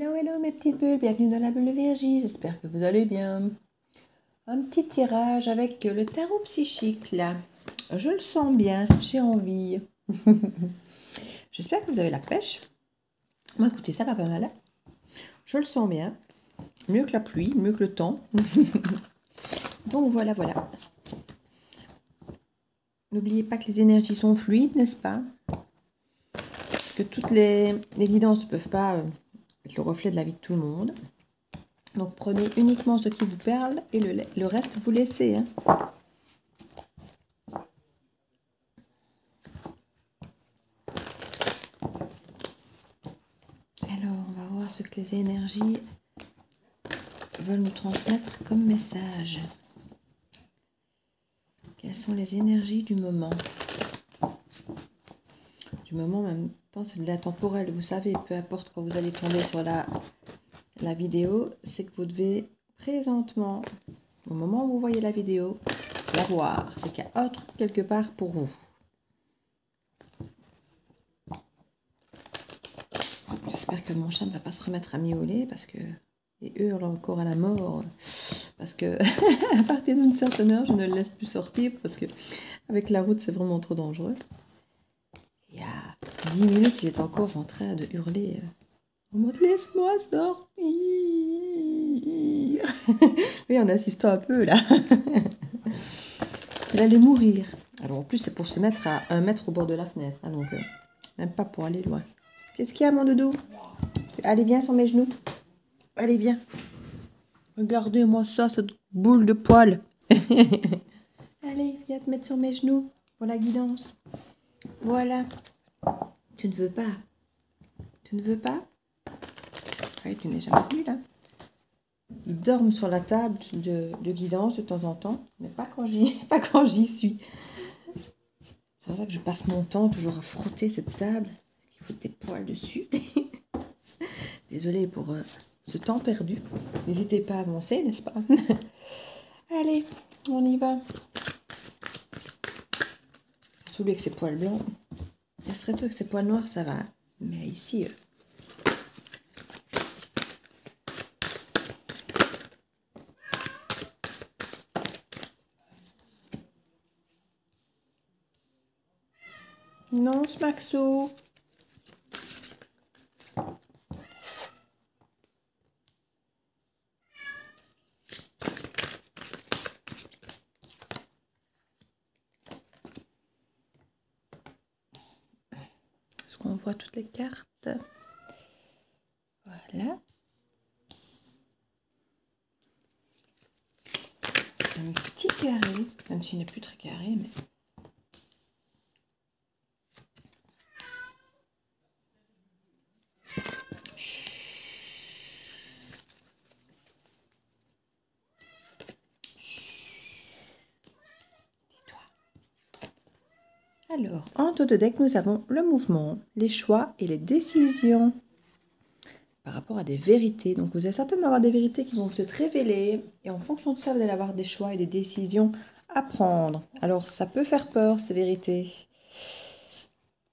Hello, hello mes petites bulles, bienvenue dans la bulle de Virgie, j'espère que vous allez bien. Un petit tirage avec le tarot psychique là. Je le sens bien, j'ai envie. J'espère que vous avez la pêche. Bon, écoutez, ça va pas mal. Je le sens bien. Mieux que la pluie, mieux que le temps. Donc voilà, voilà. N'oubliez pas que les énergies sont fluides, n'est-ce pas? Que toutes les guidances ne peuvent pas être le reflet de la vie de tout le monde. Donc prenez uniquement ce qui vous parle et le reste vous laissez. Hein. Alors on va voir ce que les énergies veulent nous transmettre comme message. Quelles sont les énergies du moment? Du moment, en même temps, c'est de l'intemporel. Vous savez, peu importe quand vous allez tomber sur la vidéo, c'est que vous devez présentement, au moment où vous voyez la vidéo, la voir. C'est qu'il y a autre quelque part pour vous. J'espère que mon chat ne va pas se remettre à miauler parce que il hurle encore à la mort. Parce que à partir d'une certaine heure, je ne le laisse plus sortir parce que avec la route, c'est vraiment trop dangereux. Il y a 10 minutes, il est encore en train de hurler. En mode laisse-moi sortir. Oui, en assistant un peu là. Il allait mourir. Alors en plus, c'est pour se mettre à 1 mètre au bord de la fenêtre. Hein, donc, même pas pour aller loin. Qu'est-ce qu'il y a, mon doudou? Allez, viens sur mes genoux. Allez, viens. Regardez-moi ça, cette boule de poils. Allez, viens te mettre sur mes genoux pour la guidance. Voilà. Tu ne veux pas? Tu ne veux pas? Oui, tu n'es jamais venu là. Ils dorment sur la table de guidance de temps en temps, mais pas quand j'y suis. C'est pour ça que je passe mon temps toujours à frotter cette table. Il faut des poils dessus. Désolée pour ce temps perdu. N'hésitez pas à avancer, n'est-ce pas? Allez, on y va. Surtout lui avec ses poils blancs. Resterait-il avec ses poils noirs, ça va. Mais ici... Non, ce Maxo. Est-ce qu'on voit toutes les cartes? Voilà. Un petit carré, même s'il n'est plus très carré, mais... Alors, en dos de deck, nous avons le mouvement, les choix et les décisions par rapport à des vérités. Donc, vous allez certainement avoir des vérités qui vont vous être révélées et en fonction de ça, vous allez avoir des choix et des décisions à prendre. Alors, ça peut faire peur, ces vérités.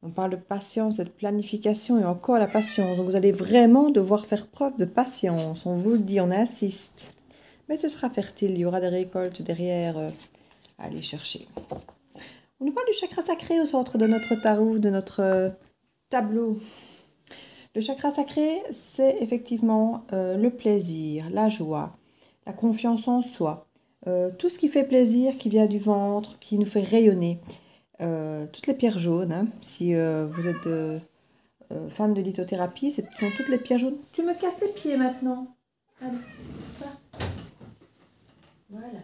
On parle de patience, de planification et encore la patience. Donc, vous allez vraiment devoir faire preuve de patience. On vous le dit, on insiste. Mais ce sera fertile, il y aura des récoltes derrière à aller chercher. On nous parle du chakra sacré au centre de notre tarot, de notre tableau. Le chakra sacré, c'est effectivement le plaisir, la joie, la confiance en soi. Tout ce qui fait plaisir, qui vient du ventre, qui nous fait rayonner. Toutes les pierres jaunes, hein, si vous êtes fan de lithothérapie, ce sont toutes les pierres jaunes. Tu me casses les pieds maintenant. Allez, ça. Voilà.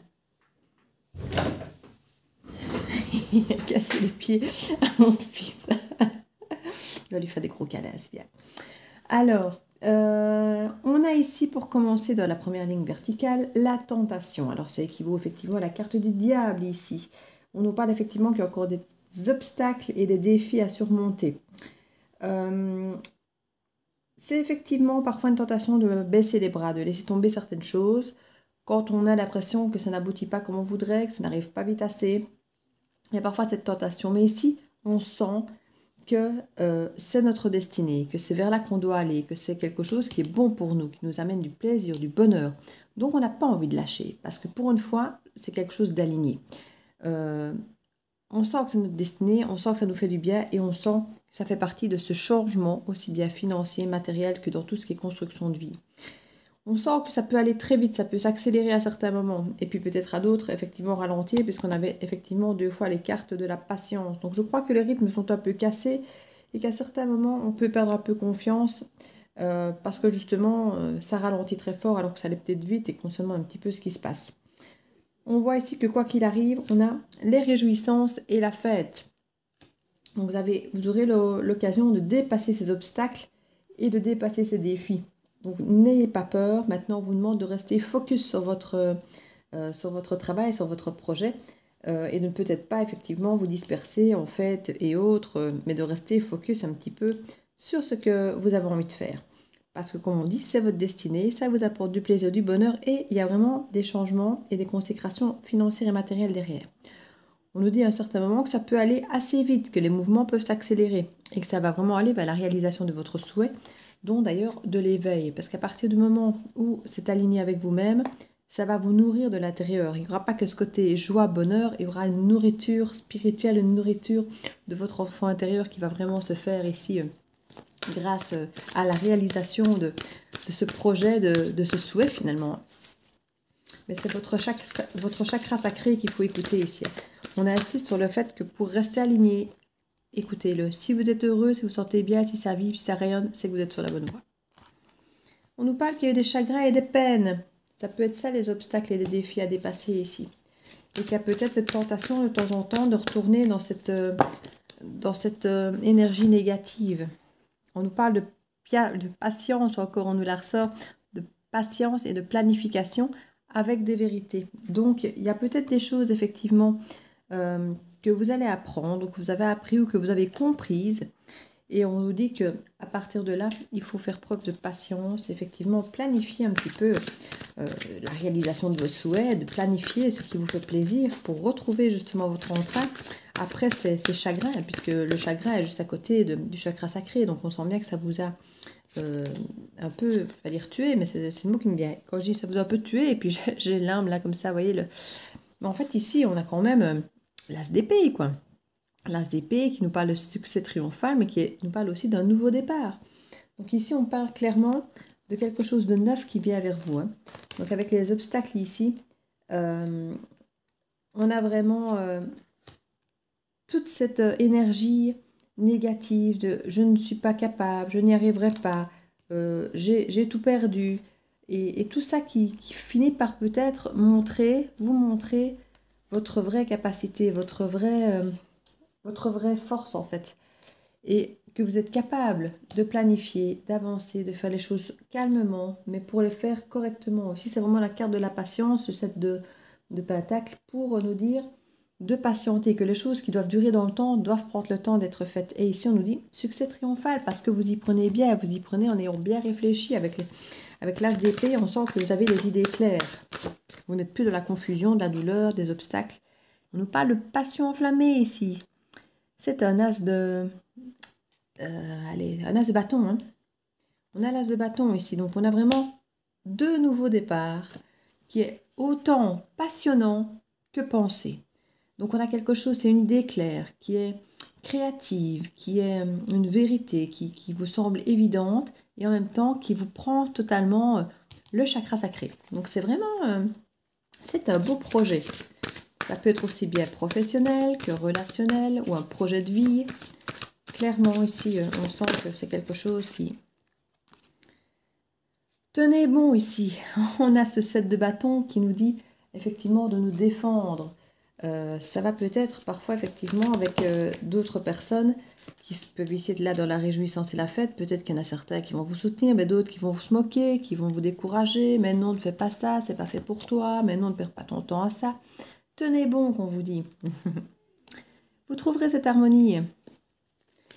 Il a cassé les pieds à mon fils. Il va lui faire des gros câlins, c'est bien. Alors, on a ici, pour commencer dans la première ligne verticale, la tentation. Alors, ça équivaut effectivement à la carte du diable ici. On nous parle effectivement qu'il y a encore des obstacles et des défis à surmonter. C'est effectivement parfois une tentation de baisser les bras, de laisser tomber certaines choses. Quand on a l'impression que ça n'aboutit pas comme on voudrait, que ça n'arrive pas vite assez, il y a parfois cette tentation. Mais ici, on sent que c'est notre destinée, que c'est vers là qu'on doit aller, que c'est quelque chose qui est bon pour nous, qui nous amène du plaisir, du bonheur. Donc on n'a pas envie de lâcher, parce que pour une fois, c'est quelque chose d'aligné. On sent que c'est notre destinée, on sent que ça nous fait du bien et on sent que ça fait partie de ce changement, aussi bien financier, matériel que dans tout ce qui est construction de vie. On sent que ça peut aller très vite, ça peut s'accélérer à certains moments, et puis peut-être à d'autres, effectivement, ralentir, puisqu'on avait effectivement 2 fois les cartes de la patience. Donc je crois que les rythmes sont un peu cassés, et qu'à certains moments, on peut perdre un peu confiance, parce que justement, ça ralentit très fort, alors que ça allait peut-être vite, et qu'on se demande un petit peu ce qui se passe. On voit ici que quoi qu'il arrive, on a les réjouissances et la fête. Donc vous aurez l'occasion de dépasser ces obstacles et de dépasser ces défis. Donc n'ayez pas peur. Maintenant, on vous demande de rester focus sur votre travail, sur votre projet, et de ne peut-être pas effectivement vous disperser en fêtes et autres, mais de rester focus un petit peu sur ce que vous avez envie de faire. Parce que comme on dit, c'est votre destinée, ça vous apporte du plaisir, du bonheur, et il y a vraiment des changements et des consécrations financières et matérielles derrière. On nous dit à un certain moment que ça peut aller assez vite, que les mouvements peuvent s'accélérer et que ça va vraiment aller vers la réalisation de votre souhait, dont d'ailleurs de l'éveil. Parce qu'à partir du moment où c'est aligné avec vous-même, ça va vous nourrir de l'intérieur. Il n'y aura pas que ce côté joie, bonheur, il y aura une nourriture spirituelle, une nourriture de votre enfant intérieur qui va vraiment se faire ici grâce à la réalisation de ce projet, de ce souhait finalement. Mais c'est votre chakra sacré qu'il faut écouter ici. On insiste sur le fait que pour rester aligné, écoutez-le. Si vous êtes heureux, si vous sentez bien, si ça vibre, si ça rayonne, c'est que vous êtes sur la bonne voie. On nous parle qu'il y a eu des chagrins et des peines. Ça peut être ça les obstacles et les défis à dépasser ici. Et qu'il y a peut-être cette tentation de temps en temps de retourner dans cette énergie négative. On nous parle de patience, encore on nous la ressort, de patience et de planification avec des vérités. Donc, il y a peut-être des choses, effectivement, que vous allez apprendre, ou que vous avez appris, ou que vous avez comprises. Et on nous dit que à partir de là, il faut faire preuve de patience, effectivement, planifier un petit peu la réalisation de vos souhaits, de planifier ce qui vous fait plaisir pour retrouver justement votre entrain après ces chagrins, puisque le chagrin est juste à côté du chakra sacré. Donc, on sent bien que ça vous a un peu, je vais pas dire tué, mais c'est le mot qui me vient. Quand je dis ça vous a un peu tué, et puis j'ai l'âme là comme ça, vous voyez. Mais en fait, ici, on a quand même l'as d'épée, quoi. L'as d'épée qui nous parle de succès triomphal, mais qui nous parle aussi d'un nouveau départ. Donc ici, on parle clairement de quelque chose de neuf qui vient vers vous. Hein. Donc avec les obstacles ici, on a vraiment toute cette énergie négative de « je ne suis pas capable, je n'y arriverai pas, j'ai tout perdu ». Et tout ça qui finit par peut-être vous montrer votre vraie capacité, votre vraie force en fait. Et que vous êtes capable de planifier, d'avancer, de faire les choses calmement, mais pour les faire correctement. Aussi, c'est vraiment la carte de la patience, le set de Pentacle, pour nous dire de patienter, que les choses qui doivent durer dans le temps doivent prendre le temps d'être faites. Et ici, on nous dit succès triomphal, parce que vous y prenez bien, vous y prenez en ayant bien réfléchi avec l'as d'épée, on sent que vous avez les idées claires. Vous n'êtes plus dans la confusion, de la douleur, des obstacles. On nous parle de passion enflammée ici. C'est un as de... un as de bâton. Hein. On a l'as de bâton ici. Donc, on a vraiment 2 nouveaux départs qui est autant passionnant que pensé. Donc, on a quelque chose, c'est une idée claire, qui est créative, qui est une vérité, qui vous semble évidente et en même temps qui vous prend totalement le chakra sacré. Donc, c'est vraiment... c'est un beau projet. Ça peut être aussi bien professionnel que relationnel ou un projet de vie. Clairement, ici, on sent que c'est quelque chose qui... Tenez bon ici. On a ce set de bâtons qui nous dit effectivement de nous défendre. Ça va peut-être parfois effectivement avec d'autres personnes qui peuvent essayer de là dans la réjouissance et la fête. Peut-être qu'il y en a certains qui vont vous soutenir, mais d'autres qui vont se moquer, qui vont vous décourager. Mais non, ne fais pas ça, c'est pas fait pour toi. Mais non, ne perds pas ton temps à ça. Tenez bon, qu'on vous dit. Vous trouverez cette harmonie.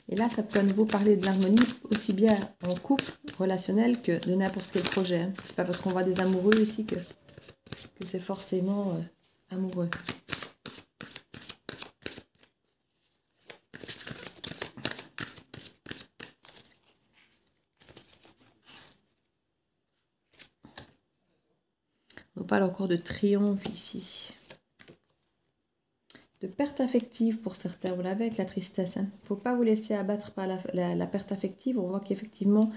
Et là, ça peut à nouveau parler de l'harmonie, aussi bien en couple, relationnel, que de n'importe quel projet. C'est pas parce qu'on voit des amoureux ici que c'est forcément amoureux. On parle encore de triomphe ici. De perte affective pour certains, vous l'avez avec la tristesse. Il ne faut pas vous laisser abattre par la perte affective. On voit qu'effectivement,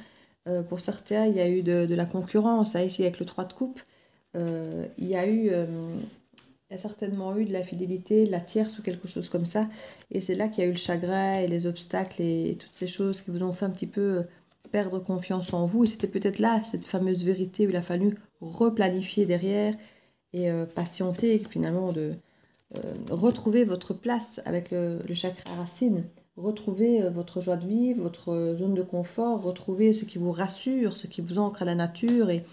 pour certains, il y a eu de la concurrence. Ici, avec le 3 de coupe, il y a certainement eu de la fidélité, de la tierce ou quelque chose comme ça. Et c'est là qu'il y a eu le chagrin et les obstacles et toutes ces choses qui vous ont fait un petit peu perdre confiance en vous. Et c'était peut-être là, cette fameuse vérité où il a fallu replanifier derrière et patienter finalement de retrouver votre place avec le chakra racine. Retrouver votre joie de vivre, votre zone de confort, retrouver ce qui vous rassure, ce qui vous ancre à la nature et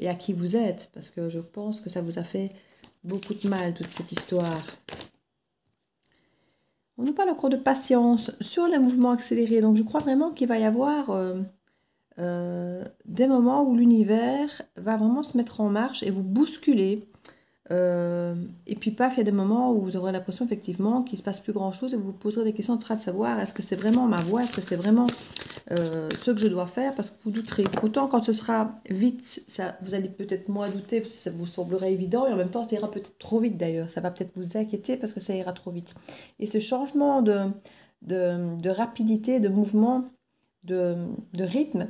à qui vous êtes. Parce que je pense que ça vous a fait beaucoup de mal, toute cette histoire. On nous parle encore de patience sur les mouvements accélérés. Donc je crois vraiment qu'il va y avoir des moments où l'univers va vraiment se mettre en marche et vous bousculer. Et puis paf, il y a des moments où vous aurez l'impression effectivement qu'il ne se passe plus grand chose et vous vous poserez des questions en train de savoir est-ce que c'est vraiment ma voie, est-ce que c'est vraiment ce que je dois faire, parce que vous douterez. Autant quand ce sera vite, ça, vous allez peut-être moins douter parce que ça vous semblerait évident et en même temps ça ira peut-être trop vite d'ailleurs, ça va peut-être vous inquiéter parce que ça ira trop vite. Et ce changement de rapidité, de mouvement, de rythme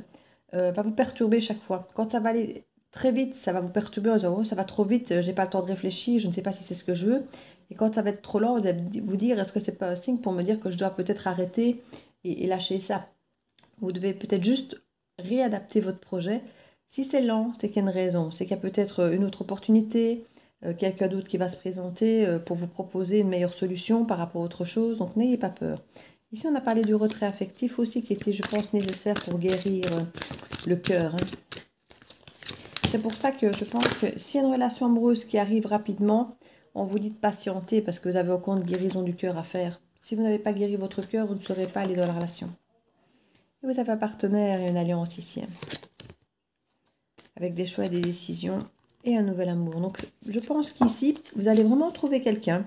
va vous perturber chaque fois. Quand ça va aller très vite, ça va vous perturber en disant oh, ça va trop vite, j'ai pas le temps de réfléchir, je ne sais pas si c'est ce que je veux. Et quand ça va être trop lent, vous allez vous dire est-ce que c'est pas un signe pour me dire que je dois peut-être arrêter et lâcher ça. Vous devez peut-être juste réadapter votre projet. Si c'est lent, c'est qu'il y a une raison, c'est qu'il y a peut-être une autre opportunité, quelqu'un d'autre qui va se présenter pour vous proposer une meilleure solution par rapport à autre chose, donc n'ayez pas peur. Ici, on a parlé du retrait affectif aussi, qui était, je pense, nécessaire pour guérir le cœur. C'est pour ça que je pense que s'il y a une relation amoureuse qui arrive rapidement, on vous dit de patienter parce que vous avez encore une guérison du cœur à faire. Si vous n'avez pas guéri votre cœur, vous ne serez pas allé dans la relation. Et vous avez un partenaire et une alliance ici, avec des choix et des décisions et un nouvel amour. Donc, je pense qu'ici, vous allez vraiment trouver quelqu'un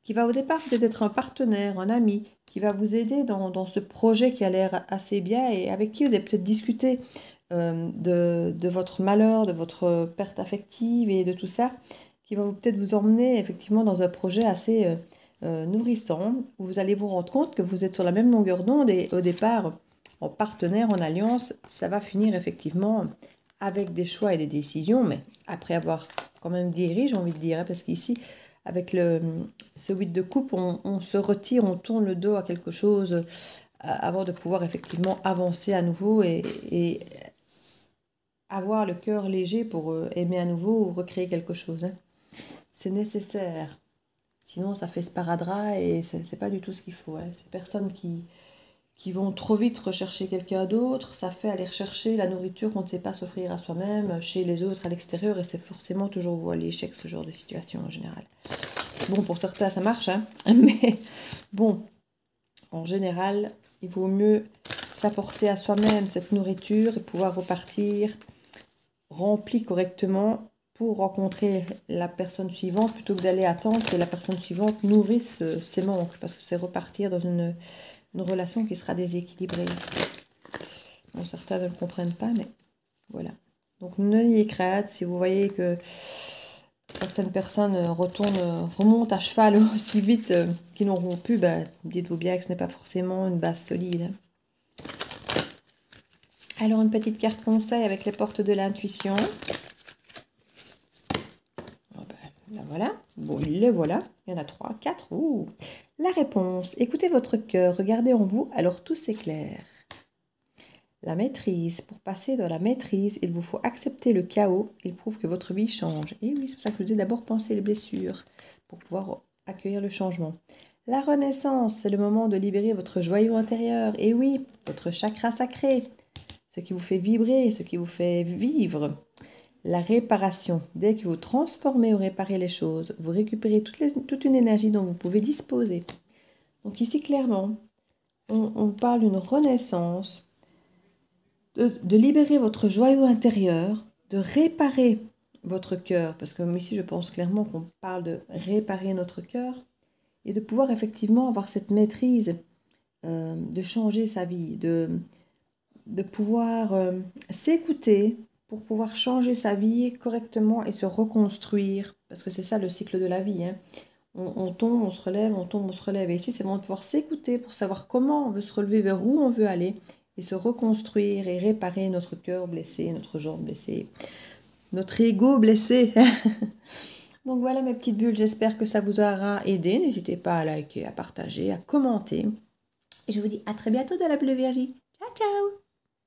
qui va au départ peut-être être un partenaire, un ami, qui va vous aider dans ce projet qui a l'air assez bien et avec qui vous allez peut-être discuter de votre malheur, de votre perte affective et de tout ça, qui va peut-être vous emmener effectivement dans un projet assez nourrissant, où vous allez vous rendre compte que vous êtes sur la même longueur d'onde et au départ, en partenaire, en alliance, ça va finir effectivement avec des choix et des décisions, mais après avoir quand même guéri, j'ai envie de dire, parce qu'ici, avec ce 8 de coupe, on se retire, on tourne le dos à quelque chose avant de pouvoir effectivement avancer à nouveau et avoir le cœur léger pour aimer à nouveau ou recréer quelque chose. C'est nécessaire. Sinon, ça fait sparadrap et c'est pas du tout ce qu'il faut. Ces personnes qui vont trop vite rechercher quelqu'un d'autre, ça fait aller rechercher la nourriture qu'on ne sait pas s'offrir à soi-même, chez les autres, à l'extérieur, et c'est forcément toujours voué à l'échec, ce genre de situation en général. Bon, pour certains, ça marche, mais bon, en général, il vaut mieux s'apporter à soi-même cette nourriture et pouvoir repartir rempli correctement pour rencontrer la personne suivante plutôt que d'aller attendre que la personne suivante nourrisse ses manques, parce que c'est repartir dans une relation qui sera déséquilibrée. Bon, certains ne le comprennent pas, mais voilà. Donc n'ayez crainte si vous voyez que certaines personnes remontent à cheval aussi vite qu'ils n'auront pu, dites-vous bien que ce n'est pas forcément une base solide. Alors une petite carte conseil avec les portes de l'intuition. Là voilà, bon les voilà, il y en a 3, 4, ouh. La réponse, écoutez votre cœur, regardez en vous, alors tout s'éclaire. La maîtrise, pour passer dans la maîtrise, il vous faut accepter le chaos, il prouve que votre vie change. Et oui, c'est pour ça que je vous ai d'abord pensé les blessures, pour pouvoir accueillir le changement. La renaissance, c'est le moment de libérer votre joyau intérieur, et oui, votre chakra sacré, ce qui vous fait vibrer, ce qui vous fait vivre. La réparation, dès que vous transformez ou réparez les choses, vous récupérez toute une énergie dont vous pouvez disposer. Donc ici, clairement, on vous parle d'une renaissance, de libérer votre joyau intérieur, de réparer votre cœur, parce que ici, je pense clairement qu'on parle de réparer notre cœur, et de pouvoir effectivement avoir cette maîtrise, de changer sa vie, de pouvoir s'écouter pour pouvoir changer sa vie correctement et se reconstruire. Parce que c'est ça le cycle de la vie, hein. On tombe, on se relève, on tombe, on se relève. Et ici, c'est vraiment de pouvoir s'écouter pour savoir comment on veut se relever, vers où on veut aller, et se reconstruire et réparer notre cœur blessé, notre jambe blessée, notre ego blessé. Donc voilà mes petites bulles, j'espère que ça vous aura aidé. N'hésitez pas à liker, à partager, à commenter. Et je vous dis à très bientôt dans la bulle de Virgie. Ciao, ciao!